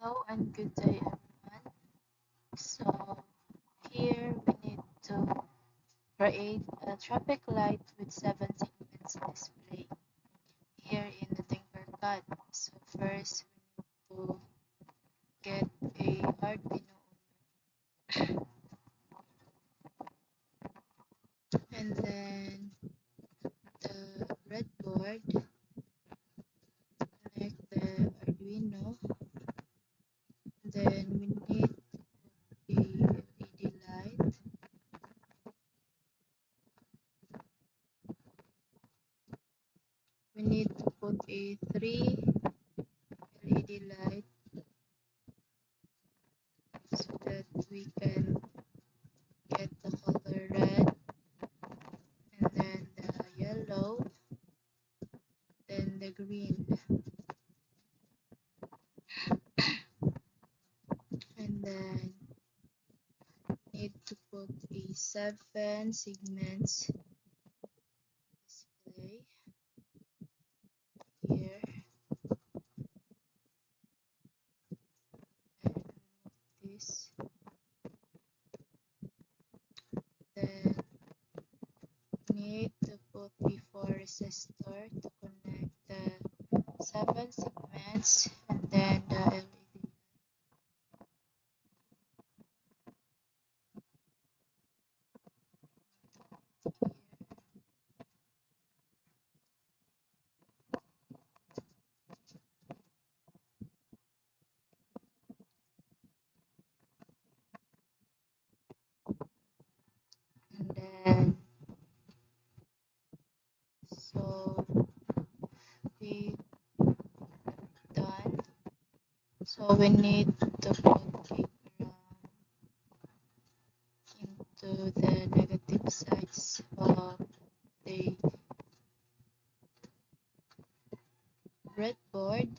Hello and good day everyone. So here we need to create a traffic light with 7 segments display here in the Tinkercad. So first we need to get a Arduino and then the breadboard, connect the Arduino. Then we need a LED light. We need to put a 3 LED light so that we can get the color red and then the yellow, then the green, and then need to put a 7 segments display here and remove this. Then need to put before resistor to connect the 7 segments and then the LED here. And then so we done. So we need to put a ground into the negative sides of the breadboard.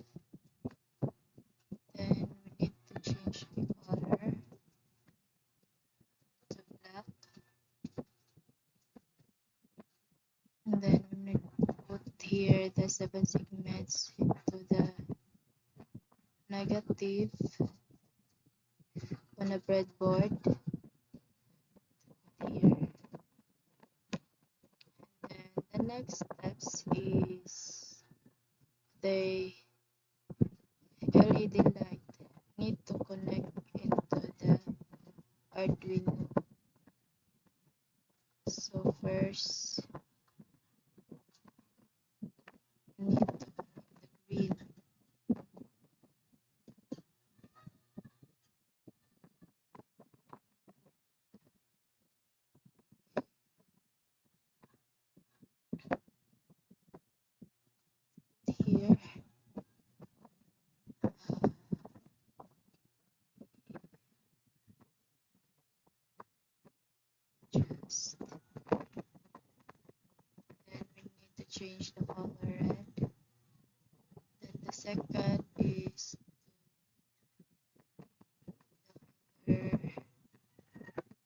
Then we need to change the color to black. And then we need to put here the 7 segments into the negative on the breadboard here. And the next steps is the LED light need to connect into the Arduino. So first we need to connect the green. Here just then we need to change the color red. Then the second is the color yellow.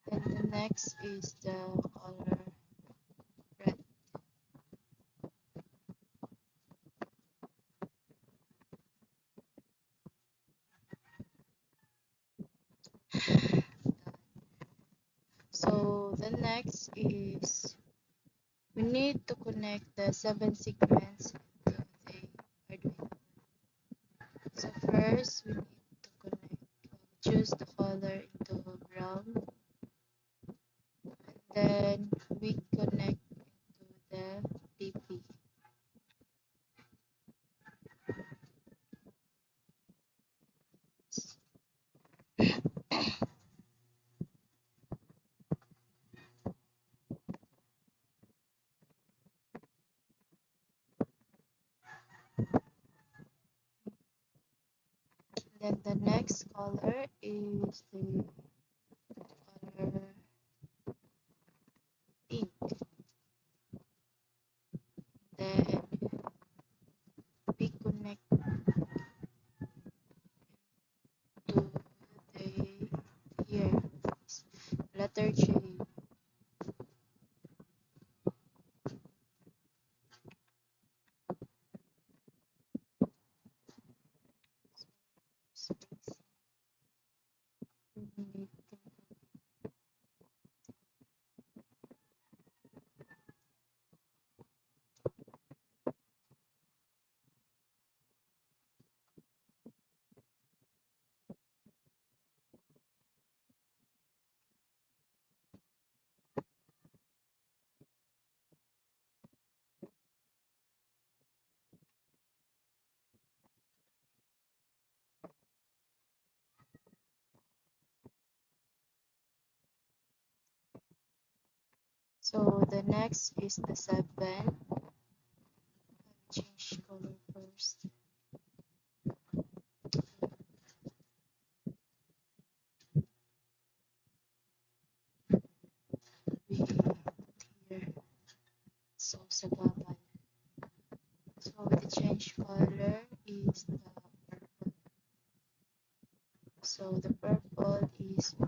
Then the next is the color red. So the next is we need to connect the 7 segments to the Arduino. So first we need to connect, choose the color into brown, and then we connect into the DP. Then the next color is the color pink. Then we connect to the here letter J. So the next is the 7. Let me change color first. We here. So sa baba. So the change color is the purple. So the purple is here.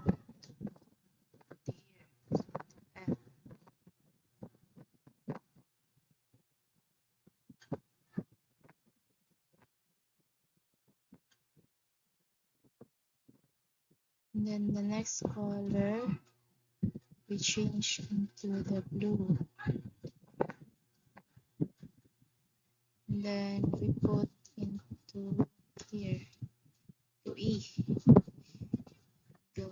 And then the next color we change into the blue. And then we put into here to E. Go.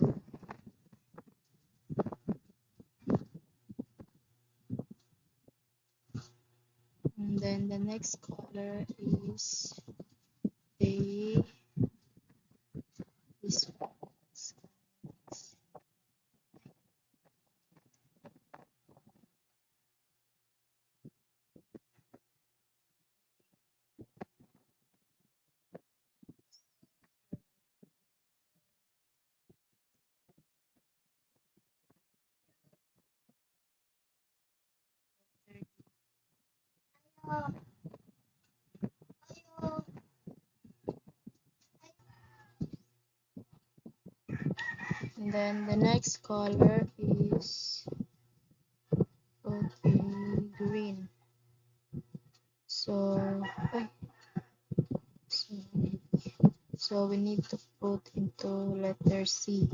And then the next color is the this one. And then the next color is okay, green. So, ay, sorry. So we need to put into letter C.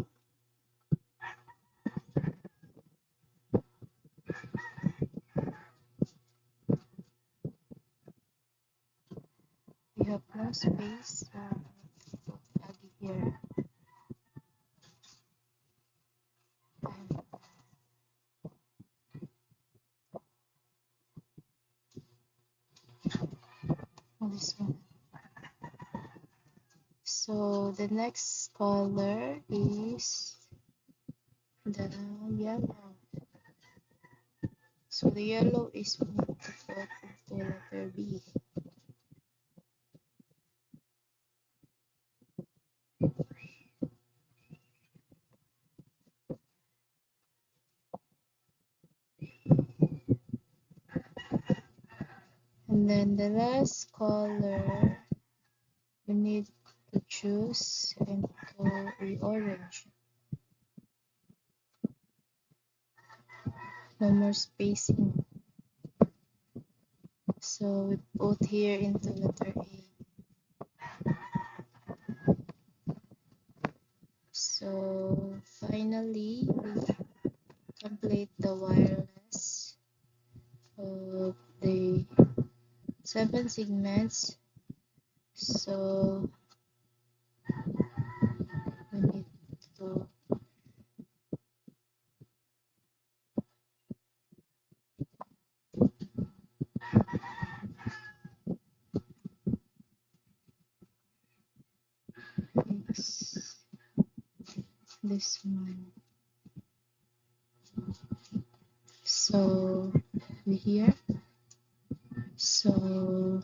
We have no space, so put lagi here. And this one. So the next color is the yellow. So the yellow is we need to put into letter B. And then the last color we need to choose into the orange. No more spacing. So we put here into letter A. So finally we complete the wireless of the 7 segments. So we need to fix this one. So we here. So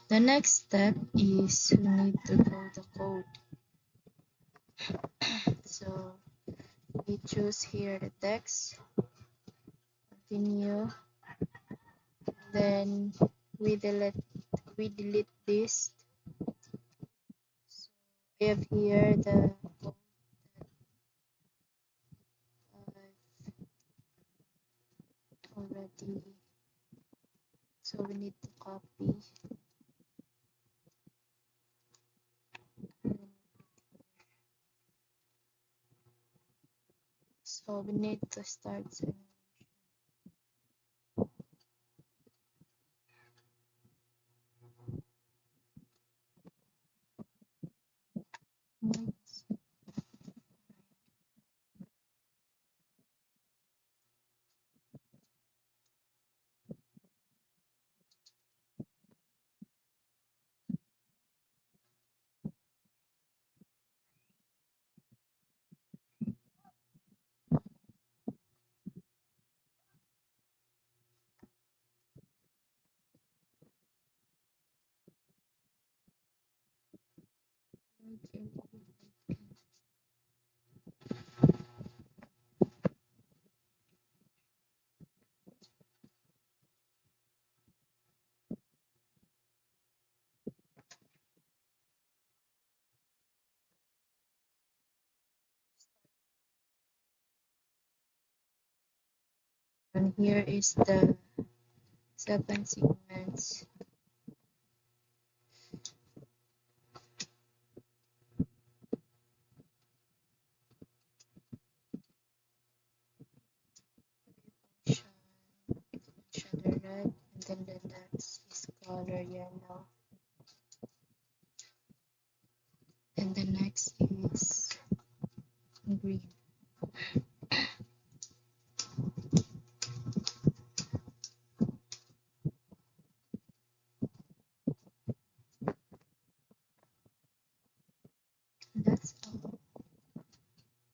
the next step is we need to go the code. So we choose here the text, continue, then we delete this. So I have here the code that I've already. So we need to copy. So we need to start simulation. And here is the 7 segments. Function, function the red, and then the next is color yellow. And the next is green.